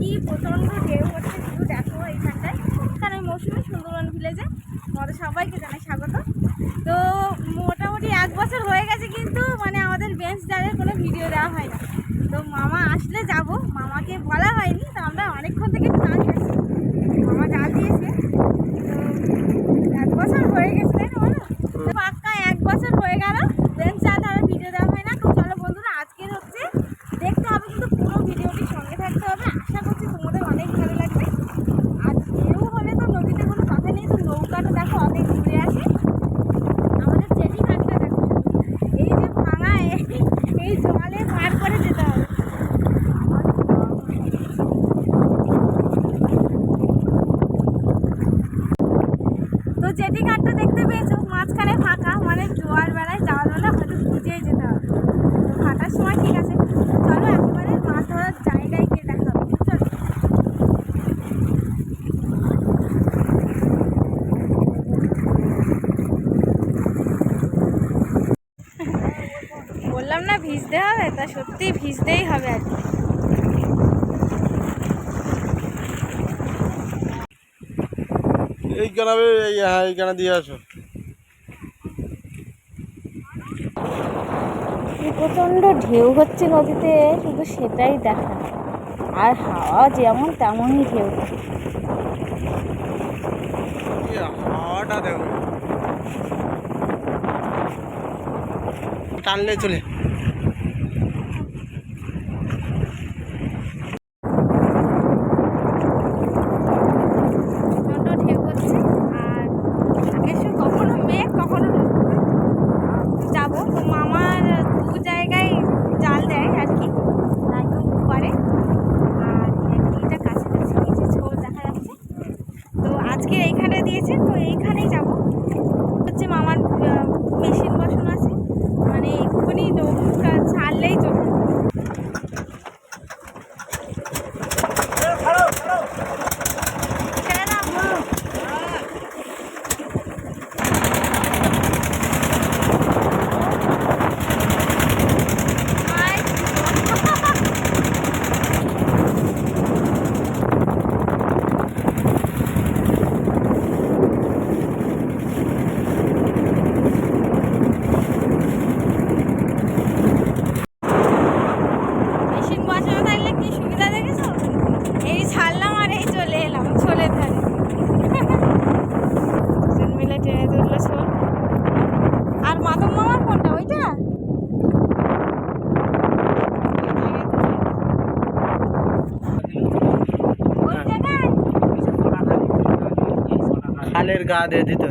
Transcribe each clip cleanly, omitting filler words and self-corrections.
কি প্রচণ্ড ঢেউ হচ্ছে, শুধু দেখো এইখানটায়। এখানে মৌসুমি সুন্দরবন ভিলেজে আমাদের সবাইকে জানাই স্বাগত। তো মোটামুটি 1 বছর হয়ে গেছে, কিন্তু মানে আমাদের বেঞ্চ জালের কোনো ভিডিও দেওয়া হয় না। তো মামা আসলে যাব, মামাকে বলা হয়নি। তো আমরা অনেকক্ষণ থেকে দাঁড়িয়ে আছি, মামা জাল দিয়েছে। তো 1 বছর হয়ে গেছে, তাই না বলো? পাক্কা 1 বছর হয়ে গেল বেঞ্চ জাল আর ভিডিও দেওয়া হয় না। তো চলো বন্ধুরা, আজকের হচ্ছে দেখতে হবে, কিন্তু পুরো ভিডিওটি সঙ্গে থাকতে হবে। আশা করছি তোমাদের অনেক ভালো লাগবে। আর ঢেউ হলে তো নদীতে কোনো কথা নেই। তো নৌকাটা দেখো অনেক ঘুরে আছে, আমাদের চেরি ঘাটটা দেখো, এই যে ভাঙা এই জলে পার করে যেতে হবে। তো জেটি ঘাটটা দেখতে পেয়েছো, মাঝখানে ফাঁকা, মানে জোয়ার বেলায় যাওয়ার বেলা হয়তো ভিজেই যেতে হবে। তো ফাঁকার সময় ঠিক আছে, চলো একেবারে মাছ ধরার জায়গায় গিয়ে দেখা হবে। চলো। বললাম না ভিজতে হবে, তা সত্যি ভিজতেই হবে আর কি। এইখানে দিয়ে আসো। প্রচণ্ড ঢেউ হচ্ছে নদীতে, শুধু সেটাই দেখা। আর হাওয়া যেমন তেমনই ঢেউ। হাওয়াটা দেখো, টানলে চলে। প্রচণ্ড ঢেউ হচ্ছে, আর আকাশে কখনো মেঘ কখনো রোদ। যাবো তো মামার 2 জায়গায় জাল দেয় আর কি, একদম উপরে আর একটা কাছাকাছি, নিচে ছোট দেখা যাচ্ছে। তো আজকে এইখানে দিয়েছে, তো এইখানেই যাবো। হচ্ছে মামার মেশিন বসানো আছে, মানে এক্ষুনি নৌকা ছাড়লেই চলে যাবে। মেশিন বসানো থাকলে কি সুবিধা দেখেছো, এই ছাড়লাম আর এই চলে এলাম ছোলের ধারে। দুজন মিলে টেনে তুললো ছোল। আর মাতম মামার কোনটা, ওইটা? ওই জায়গায় খালের গা দিয়ে দিত,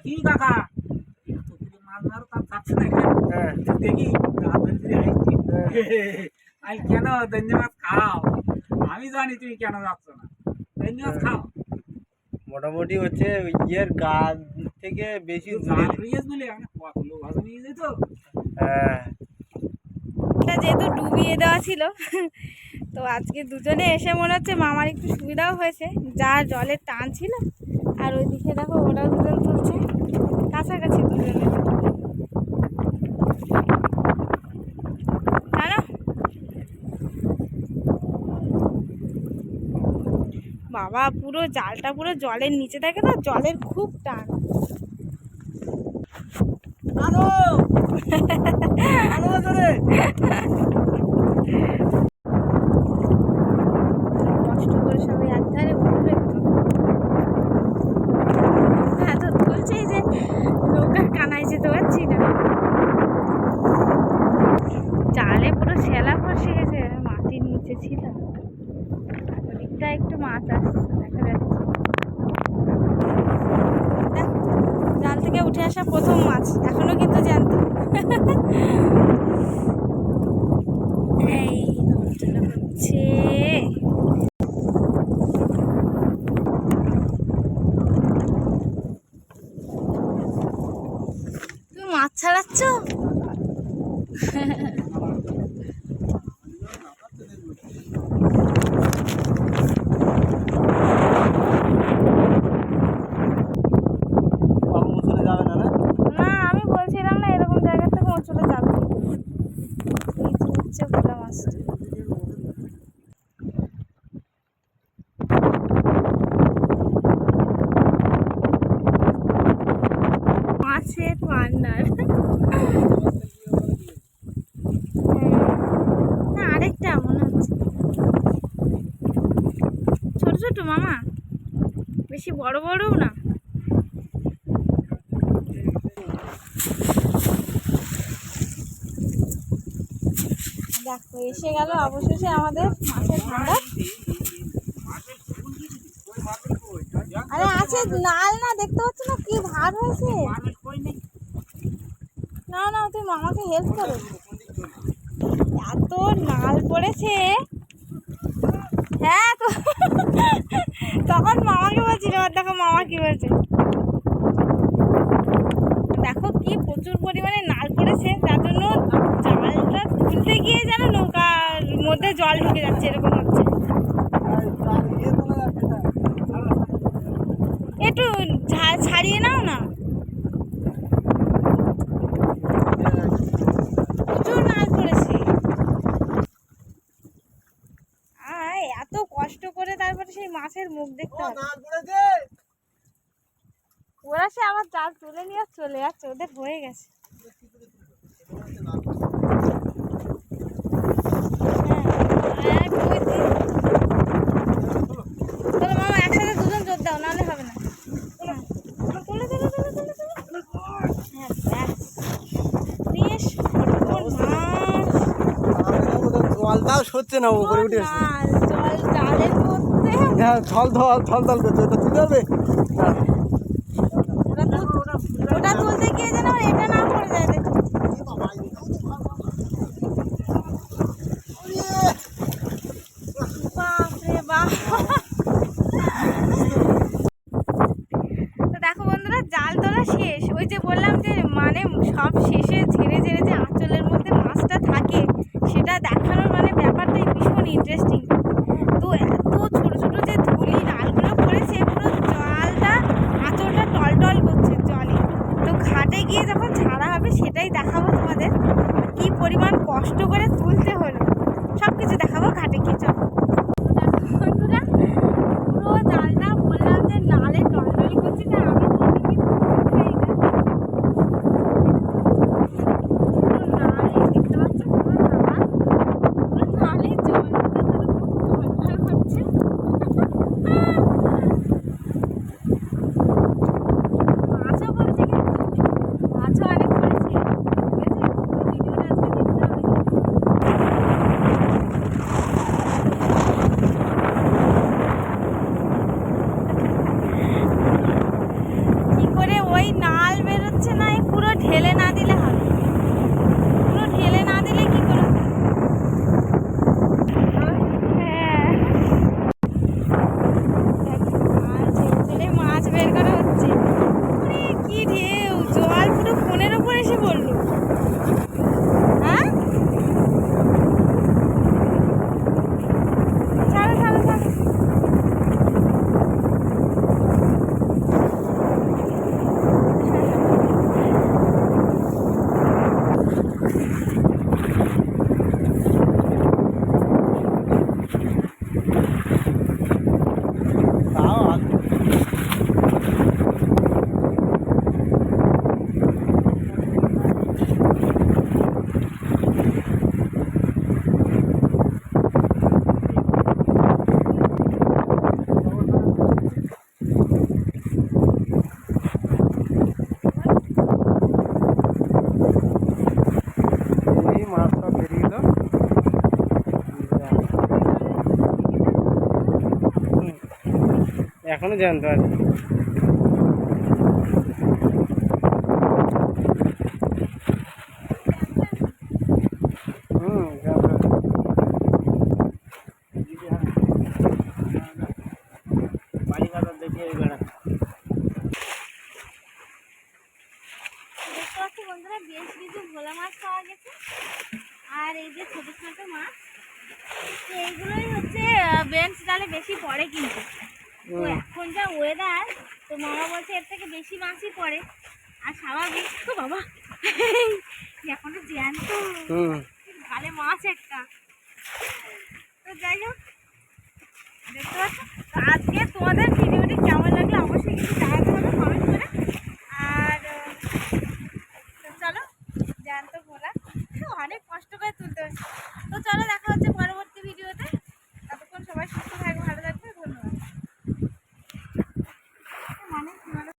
কি কাকা মাছ মারো তার যাচ্ছে না দেখি কেন ধন্যবাদ খাও, আমি জানি তুমি কেন যাচ্ছ না, ধন্যবাদ খাও। মোটামুটি হচ্ছে ইয়ের গা থেকে বেশি বলে কত লোক ভাষা নিয়ে যেত। এটা যেহেতু ডুবিয়ে দেওয়া ছিল, তো আজকে দুজনে এসে মনে হচ্ছে মামার একটু সুবিধাও হয়েছে, যা জলের টান ছিল। আর ওইদিকে দেখো ওরাও দুজন তুলছে, কাছাকাছি দুজনে। জানো বাবা, পুরো জালটা পুরো জলের নিচে থাকে, তো জলের খুব টান। কষ্ট করে সবাই একধারে উঠবে তো, এত তুলছে যে নৌকার কানায় যেতে পারছি না। জালে পুরো শেলা ফসে গেছে, মাটির নিচে ছিল। ওদিকটা একটু মাছ আসছে, দেখা যাচ্ছে। জাল থেকে উঠে আসা প্রথম মাছ, এখনো কিন্তু জ্যান্ত। এই নড়াচড়া হচ্ছে। তুমি মাছ ছাড়াচ্ছ? পান্নার। না আরেকটা মনে হচ্ছে ছোট ছোট মামা, বেশি বড় বড়ও না। দেখো এসে গেল অবশেষে আমাদের মাছের ভান্ডার। আরে আছে নাল, না দেখতে পাচ্ছ না কি ভার হয়েছে। না না তুই মামাকে হেল্প করো, এত নাল পড়েছে। হ্যাঁ তো তখন মামাকে বলছিল, আর দেখো মামা কি বলছে, দেখো কি প্রচুর পরিমাণে নাল পড়েছে, তার জন্য জালটা তুলতে গিয়ে যেন নৌকার মধ্যে জল ঢুকে যাচ্ছে, এরকম হচ্ছে। একটু ছাড়িয়ে নাও না, প্রচুর নাল পড়েছে। এত কষ্ট করে তারপরে সেই মাছের মুখ দেখতে হবে। ওরা সে আবার জাল তুলে নিয়ে চলে যাচ্ছে, ওদের হয়ে গেছে। হ্যাঁ, চলো মামা একসাথে দুজন জোর দাও, নাহলে হবে না। জলটাও সরছে না, উপরে উঠে এসে জল জালের মধ্যে হ্যাঁ ছল ধল ছল ধল করছে, ওটা তুলতে হবে। ওটা তুলতে গিয়ে যেন এটা না পড়ে যায়। দেখো বাপরে বাপ। তো দেখো বন্ধুরা, জাল তোলা শেষ। ওই যে বললাম যে মানে সব শেষে ঝেড়ে ঝেড়ে যে আঁচলের মধ্যে মাছটা থাকে, সেটা দেখানোর মানে ব্যাপারটাই ভীষণ ইন্টারেস্টিং। তো এত ছোট ছোট যে ধুলি নালগুলো পড়েছে, পুরো জালটা আঁচলটা টলটল করছে জলে। তো ঘাটে গিয়ে যখন ছাড়া হবে সেটাই দেখাবো তোমাদের, কি পরিমাণ কষ্ট করে তুলতে হলো, সব কিছু দেখাবো ঘাটে গিয়ে। চলো বন্ধুরা, পুরো জালটা বললাম যে নালে টলটল করছে, তা আমি ঢেলে না দিলে হবে, পুরো ঢেলে না দিলে কি করে। মাছ বের করা হচ্ছে, কি ঢেউ, জল পুরো ফোনের ওপর এসে পড়লো। হ্যাঁ ছাড়ো ছাড়ো ছাড়ো। এখনো জানতে পারি। বন্ধুরা বেশ কিছু ভোলা মাছ পাওয়া গেছে, আর এই যে ছোট ছোট মাছ, এইগুলোই হচ্ছে বেঞ্চ জালে বেশি পড়ে। কিন্তু তো এখন যা ওয়েদার, তো মামা বলছে এর থেকে বেশি মাছই পড়ে, আর স্বাভাবিক তো বাবা এখনো জ্যান্ত গালে মাছ একটা। তো যাই হোক দেখতে পাচ্ছ,